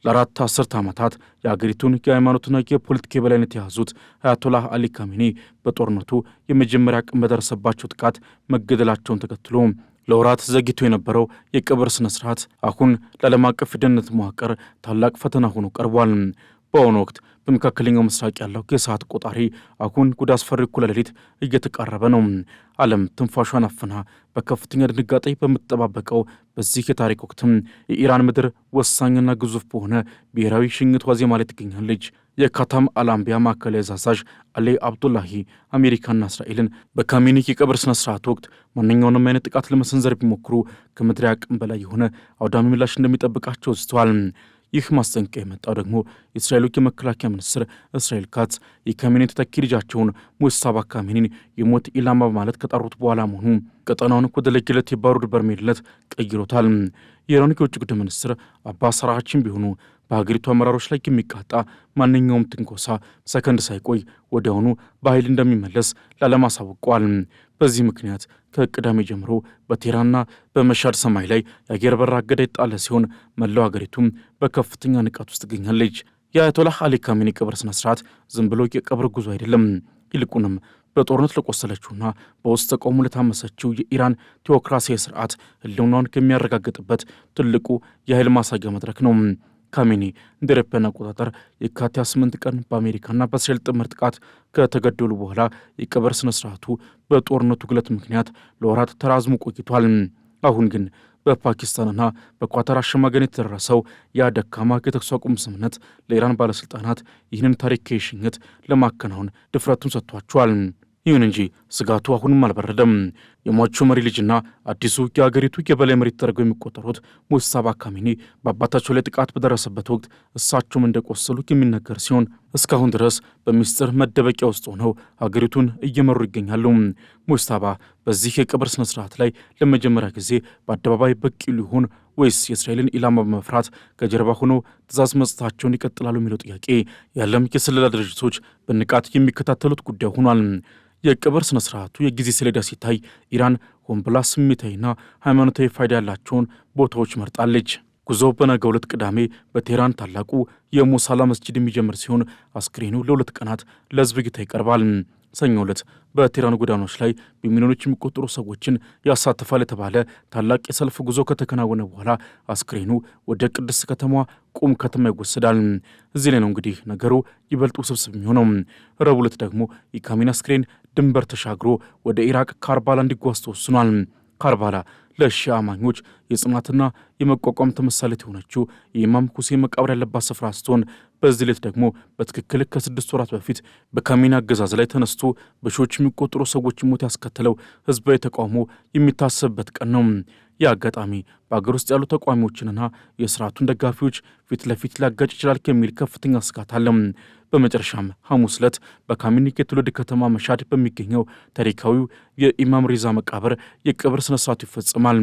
ለአራት አስርት ዓመታት የአገሪቱን የሃይማኖትና የፖለቲካ የበላይነት የያዙት አያቶላህ አሊ ካሜኒ በጦርነቱ የመጀመሪያ ቀን በደረሰባቸው ጥቃት መገደላቸውን ተከትሎ ለወራት ዘግይቶ የነበረው የቀብር ስነ ስርዓት አሁን ለዓለም አቀፍ የደህንነት መዋቅር ታላቅ ፈተና ሆኖ ቀርቧል። በአሁኑ ወቅት በመካከለኛው ምስራቅ ያለው የሰዓት ቆጣሪ አሁን ወደ አስፈሪ እኩለ ሌሊት እየተቃረበ ነው። ዓለም ትንፋሿን አፍና በከፍተኛ ድንጋጤ በምትጠባበቀው በዚህ የታሪክ ወቅትም የኢራን ምድር ወሳኝና ግዙፍ በሆነ ብሔራዊ ሽኝት ዋዜማ ላይ ትገኛለች። የካታም አልአንቢያ ማዕከላዊ አዛዥ አሊ አብዱላሂ አሜሪካና እስራኤልን በካሜኒ የቀብር ስነ ስርዓት ወቅት ማንኛውንም አይነት ጥቃት ለመሰንዘር ቢሞክሩ ከምድር አቅም በላይ የሆነ አውዳሚ ምላሽ እንደሚጠብቃቸው ዝተዋል። ይህ ማስጠንቀቂያ የመጣው ደግሞ የእስራኤሉ የመከላከያ ሚኒስትር እስራኤል ካትዝ የካሜኒ ተተኪ ልጃቸውን ሙጅተባ ካሜኒን የሞት ኢላማ በማለት ከጠሩት በኋላ መሆኑ ቀጠናውን ወደ ለየለት የባሩድ በርሜልነት ቀይሮታል። የኢራን የውጭ ጉዳይ ሚኒስትር አባስ አራግቺም ቢሆኑ በሀገሪቱ አመራሮች ላይ የሚቃጣ ማንኛውም ትንኮሳ ሰከንድ ሳይቆይ ወዲያውኑ በኃይል እንደሚመለስ ለዓለም አሳውቀዋል። በዚህ ምክንያት ከቅዳሜ ጀምሮ በቴህራንና በመሻድ ሰማይ ላይ የአየር በር እገዳ የጣለ ሲሆን መላው ሀገሪቱም በከፍተኛ ንቃት ውስጥ ትገኛለች። የአያቶላህ አሊ ካሜኒ ቀብር ስነ ስርዓት ዝም ብሎ የቀብር ጉዞ አይደለም። ይልቁንም በጦርነት ለቆሰለችውና በውስጥ ተቃውሞ ለታመሰችው የኢራን ቴዎክራሲያዊ ስርዓት ህልውናውን ከሚያረጋግጥበት ትልቁ የኃይል ማሳያ መድረክ ነው። ካሜኒ እንደ አውሮፓውያን አቆጣጠር የካቲት 8 ቀን በአሜሪካና በእስራኤል ጥምር ጥቃት ከተገደሉ በኋላ የቀብር ስነ ስርዓቱ በጦርነቱ ግለት ምክንያት ለወራት ተራዝሞ ቆይቷል። አሁን ግን በፓኪስታንና በኳታር አሸማገን የተደረሰው ያ ደካማ የተኩስ አቁም ስምምነት ለኢራን ባለሥልጣናት ይህንን ታሪካዊ ሽኝት ለማከናወን ድፍረቱን ሰጥቷቸዋል። ይሁን እንጂ ስጋቱ አሁንም አልበረደም። የሟቹ መሪ ልጅና አዲሱ የአገሪቱ የበላይ መሪ ተደርገው የሚቆጠሩት ሙጅተባ ካሜኒ በአባታቸው ላይ ጥቃት በደረሰበት ወቅት እሳቸውም እንደቆሰሉ የሚነገር ሲሆን እስካሁን ድረስ በሚስጥር መደበቂያ ውስጥ ሆነው አገሪቱን እየመሩ ይገኛሉ። ሙጅተባ በዚህ የቀብር ስነ ስርዓት ላይ ለመጀመሪያ ጊዜ በአደባባይ ብቅ ይሉ ይሆን ወይስ የእስራኤልን ኢላማ በመፍራት ከጀርባ ሆነው ትዕዛዝ መስጠታቸውን ይቀጥላሉ የሚለው ጥያቄ የዓለም የስለላ ድርጅቶች በንቃት የሚከታተሉት ጉዳይ ሆኗል። የቀብር ስነ ስርዓቱ የጊዜ ሰሌዳ ሲታይ ኢራን ሆን ብላ ስሜታዊና ሃይማኖታዊ ፋይዳ ያላቸውን ቦታዎች መርጣለች። ጉዞው በነገው ዕለት ቅዳሜ በቴህራን ታላቁ የሞሳላ መስጂድ የሚጀምር ሲሆን አስክሬኑ ለሁለት ቀናት ለሕዝብ እይታ ይቀርባል። ሰኞ ዕለት በቴህራን ጎዳናዎች ላይ በሚሊዮኖች የሚቆጠሩ ሰዎችን ያሳትፋል የተባለ ታላቅ የሰልፍ ጉዞ ከተከናወነ በኋላ አስክሬኑ ወደ ቅድስት ከተማዋ ቁም ከተማ ይወሰዳል። እዚህ ላይ ነው እንግዲህ ነገሩ ይበልጥ ውስብስብ የሚሆነው። ረቡዕ ዕለት ደግሞ የካሜኒ አስክሬን ድንበር ተሻግሮ ወደ ኢራቅ ካርባላ እንዲጓዝ ተወስኗል። ካርባላ ለሺዓ አማኞች የጽናትና የመቋቋም ተምሳሌት የሆነችው የኢማም ሁሴን መቃብር ያለባት ስፍራ ስትሆን በዚህ ዕለት ደግሞ በትክክል ከ6 ወራት በፊት በካሜኒ አገዛዝ ላይ ተነስቶ በሺዎች የሚቆጠሩ ሰዎች ሞት ያስከተለው ህዝባዊ ተቃውሞ የሚታሰብበት ቀን ነው። ይህ አጋጣሚ በአገር ውስጥ ያሉ ተቃዋሚዎችንና የስርዓቱን ደጋፊዎች ፊት ለፊት ሊያጋጭ ይችላል ከሚል ከፍተኛ ስጋት አለ። በመጨረሻም ሐሙስ ዕለት በካሜኒ የትውልድ ከተማ መሻድ በሚገኘው ታሪካዊው የኢማም ሪዛ መቃብር የቀብር ስነ ስርዓቱ ይፈጸማል።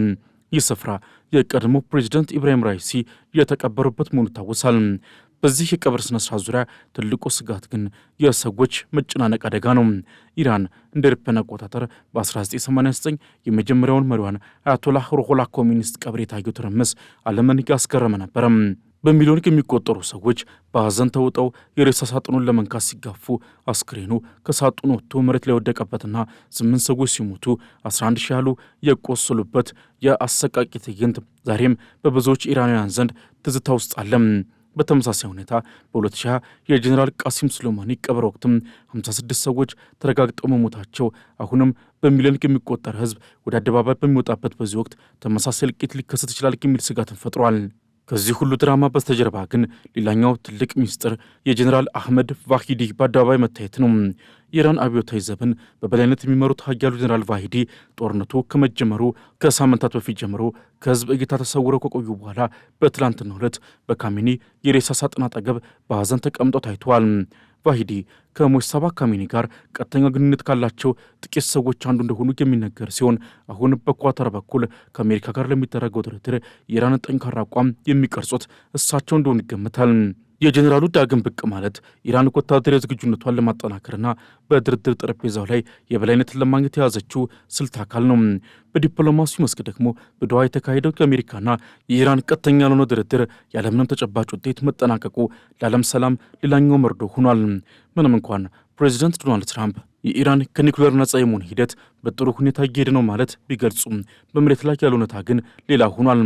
ይህ ስፍራ የቀድሞ ፕሬዚደንት ኢብራሂም ራይሲ የተቀበሩበት መሆኑ ይታወሳል። በዚህ የቀብር ስነ ስርዓት ዙሪያ ትልቁ ስጋት ግን የሰዎች መጨናነቅ አደጋ ነው። ኢራን እንደ አውሮፓውያን አቆጣጠር በ1989 የመጀመሪያውን መሪዋን አያቶላህ ሩሆላ ኮሚኒስት ቀብር የታየው ትርምስ ዓለምን ያስገረመ ነበር። በሚሊዮን የሚቆጠሩ ሰዎች በሐዘን ተውጠው የሬሳ ሳጥኑን ለመንካት ሲጋፉ አስክሬኑ ከሳጥኑ ወጥቶ መሬት ላይ ወደቀበትና 8 ሰዎች ሲሞቱ 11 ሺህ ያህሉ የቆሰሉበት የአሰቃቂ ትዕይንት ዛሬም በብዙዎች ኢራናውያን ዘንድ ትዝታ ውስጥ አለ። በተመሳሳይ ሁኔታ በ2020 የጀኔራል ቃሲም ሱሌማኒ ቀብር ወቅትም 56 ሰዎች ተረጋግጠው መሞታቸው አሁንም በሚሊዮን የሚቆጠር ሕዝብ ወደ አደባባይ በሚወጣበት በዚህ ወቅት ተመሳሳይ እልቂት ሊከሰት ይችላል የሚል ስጋትን ፈጥሯል። ከዚህ ሁሉ ድራማ በስተጀርባ ግን ሌላኛው ትልቅ ሚስጥር የጀኔራል አህመድ ቫሂዲ በአደባባይ መታየት ነው። የኢራን አብዮታዊ ዘብን በበላይነት የሚመሩት ኃያሉ ጀኔራል ቫሂዲ ጦርነቱ ከመጀመሩ ከሳምንታት በፊት ጀምሮ ከህዝብ እይታ ተሰውረው ከቆዩ በኋላ በትላንትናው ዕለት በካሜኒ የሬሳ ሳጥን አጠገብ በሐዘን ተቀምጠው ታይተዋል። ቫሂዲ ከሙጅተባ ካሜኒ ጋር ቀጥተኛ ግንኙነት ካላቸው ጥቂት ሰዎች አንዱ እንደሆኑ የሚነገር ሲሆን አሁን በኳታር በኩል ከአሜሪካ ጋር ለሚደረገው ድርድር የኢራን ጠንካራ አቋም የሚቀርጹት እሳቸው እንደሆኑ ይገምታል። የጀኔራሉ ዳግም ብቅ ማለት ኢራን ወታደራዊ ዝግጁነቷን ለማጠናከርና በድርድር ጠረጴዛው ላይ የበላይነትን ለማግኘት የያዘችው ስልት አካል ነው። በዲፕሎማሲው መስክ ደግሞ በዶሃ የተካሄደው የአሜሪካና የኢራን ቀጥተኛ ያልሆነ ድርድር ያለምንም ተጨባጭ ውጤት መጠናቀቁ ለዓለም ሰላም ሌላኛው መርዶ ሆኗል። ምንም እንኳን ፕሬዚደንት ዶናልድ ትራምፕ የኢራን ከኒኩሌር ነጻ የመሆን ሂደት በጥሩ ሁኔታ እየሄደ ነው ማለት ቢገልጹም በመሬት ላይ ያለው እውነታ ግን ሌላ ሆኗል።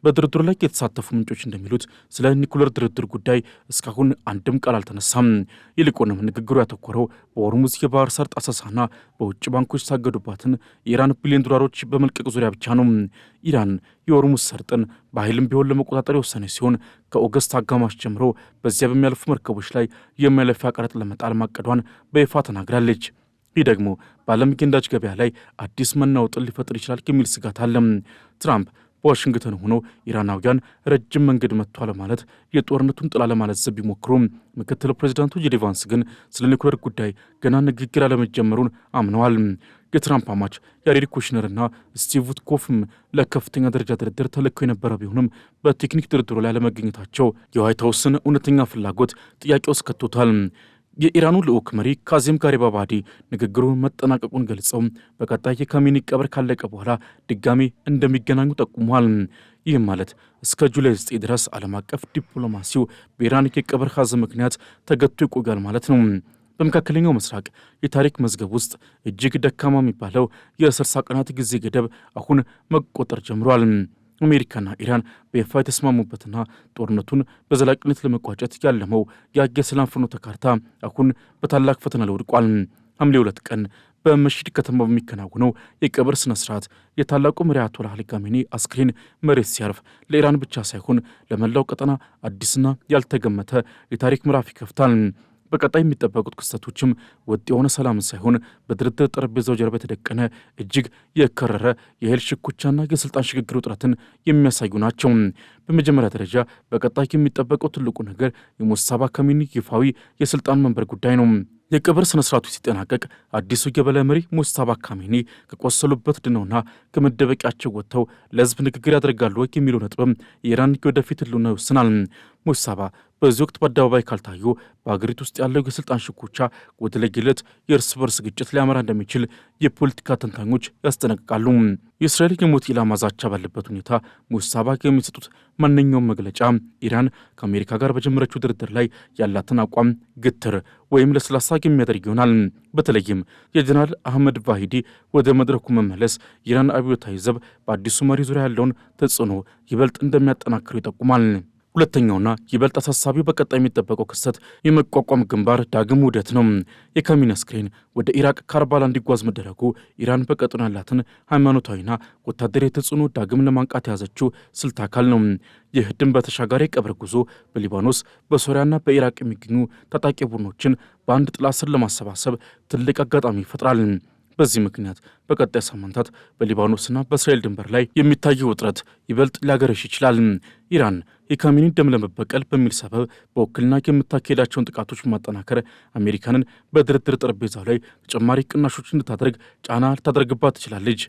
በድርድሩ ላይ የተሳተፉ ምንጮች እንደሚሉት ስለ ኒኩሌር ድርድር ጉዳይ እስካሁን አንድም ቃል አልተነሳም። ይልቁንም ንግግሩ ያተኮረው በሆርሙዝ የባህር ሰርጥ አሰሳና በውጭ ባንኮች የታገዱባትን የኢራን ቢሊዮን ዶላሮች በመልቀቅ ዙሪያ ብቻ ነው። ኢራን የሆርሙዝ ሰርጥን በኃይልም ቢሆን ለመቆጣጠር የወሰነ ሲሆን ከኦገስት አጋማሽ ጀምሮ በዚያ በሚያልፉ መርከቦች ላይ የማለፊያ ቀረጥ ለመጣል ማቀዷን በይፋ ተናግራለች። ይህ ደግሞ በዓለም የነዳጅ ገበያ ላይ አዲስ መናወጥን ሊፈጥር ይችላል የሚል ስጋት አለ። ትራምፕ በዋሽንግተን ሆነው ኢራናውያን ረጅም መንገድ መጥቷል ማለት የጦርነቱን ጥላ ለማለዘብ ቢሞክሩም ምክትል ፕሬዚዳንቱ ጄዲ ቫንስ ግን ስለ ኒኩሌር ጉዳይ ገና ንግግር አለመጀመሩን አምነዋል። የትራምፕ አማች ያሬድ ኩሽነርና ስቲቭ ዊትኮፍም ለከፍተኛ ደረጃ ድርድር ተልከው የነበረ ቢሆንም በቴክኒክ ድርድሩ ላይ አለመገኘታቸው የዋይት ሀውስን እውነተኛ ፍላጎት ጥያቄ ውስጥ ከቶታል። የኢራኑ ልዑክ መሪ ካዚም ጋሪባባዲ ንግግሩ መጠናቀቁን ገልጸው በቀጣይ የካሜኒ ቀብር ካለቀ በኋላ ድጋሚ እንደሚገናኙ ጠቁሟል። ይህም ማለት እስከ ጁላይ 9 ድረስ ዓለም አቀፍ ዲፕሎማሲው በኢራን የቀብር ሐዘን ምክንያት ተገቶ ይቆያል ማለት ነው። በመካከለኛው ምስራቅ የታሪክ መዝገብ ውስጥ እጅግ ደካማ የሚባለው የ60 ቀናት ጊዜ ገደብ አሁን መቆጠር ጀምሯል። አሜሪካና ኢራን በይፋ የተስማሙበትና ጦርነቱን በዘላቂነት ለመቋጨት ያለመው የሰላም ፍኖተ ካርታ አሁን በታላቅ ፈተና ላይ ወድቋል። ሐምሌ 2 ቀን በመሽድ ከተማ በሚከናወነው የቀብር ስነ ስርዓት የታላቁ መሪ አያቶላህ አሊ ካሜኒ አስክሬን መሬት ሲያርፍ ለኢራን ብቻ ሳይሆን ለመላው ቀጠና አዲስና ያልተገመተ የታሪክ ምዕራፍ ይከፍታል። በቀጣይ የሚጠበቁት ክስተቶችም ወጥ የሆነ ሰላም ሳይሆን በድርድር ጠረጴዛው ጀርባ የተደቀነ እጅግ የከረረ የኃይል ሽኩቻና የስልጣን ሽግግር ውጥረትን የሚያሳዩ ናቸው። በመጀመሪያ ደረጃ በቀጣይ የሚጠበቀው ትልቁ ነገር የሙስጠፋ ካሜኒ ይፋዊ የስልጣን መንበር ጉዳይ ነው። የቀብር ስነ ስርዓቱ ሲጠናቀቅ አዲሱ የበላይ መሪ ሙስጠፋ ካሜኒ ከቆሰሉበት ድነውና ከመደበቂያቸው ወጥተው ለህዝብ ንግግር ያደርጋሉ የሚለው ነጥብም የኢራን ወደፊት ህልውና ይወስናል። ሙስጠፋ በዚህ ወቅት በአደባባይ ካልታዩ በአገሪቱ ውስጥ ያለው የስልጣን ሽኩቻ ወደ ለየለት የእርስ በርስ ግጭት ሊያመራ እንደሚችል የፖለቲካ ተንታኞች ያስጠነቅቃሉ። የእስራኤል የሞት ኢላማ ዛቻ ባለበት ሁኔታ ሙስጠፋ የሚሰጡት ማንኛውም መግለጫ ኢራን ከአሜሪካ ጋር በጀመረችው ድርድር ላይ ያላትን አቋም ግትር ወይም ለስላሳ የሚያደርግ ይሆናል። በተለይም የጀነራል አህመድ ቫሂዲ ወደ መድረኩ መመለስ የኢራን አብዮታዊ ዘብ በአዲሱ መሪ ዙሪያ ያለውን ተጽዕኖ ይበልጥ እንደሚያጠናክሩ ይጠቁማል። ሁለተኛውና ይበልጥ አሳሳቢው በቀጣይ የሚጠበቀው ክስተት የመቋቋም ግንባር ዳግም ውህደት ነው። የካሜኒ አስክሬን ወደ ኢራቅ ካርባላ እንዲጓዝ መደረጉ ኢራን በቀጠናው ያላትን ሃይማኖታዊና ወታደራዊ ተጽዕኖ ዳግም ለማንቃት የያዘችው ስልት አካል ነው። ይህ ድንበር ተሻጋሪ ቀብር ጉዞ በሊባኖስ በሶሪያና በኢራቅ የሚገኙ ታጣቂ ቡድኖችን በአንድ ጥላ ስር ለማሰባሰብ ትልቅ አጋጣሚ ይፈጥራል። በዚህ ምክንያት በቀጣይ ሳምንታት በሊባኖስና በእስራኤል ድንበር ላይ የሚታየው ውጥረት ይበልጥ ሊያገረሽ ይችላል። ኢራን የካሜኒን ደም ለመበቀል በሚል ሰበብ በውክልና የምታካሄዳቸውን ጥቃቶች በማጠናከር አሜሪካንን በድርድር ጠረጴዛው ላይ ተጨማሪ ቅናሾች እንድታደርግ ጫና ልታደርግባት ትችላለች።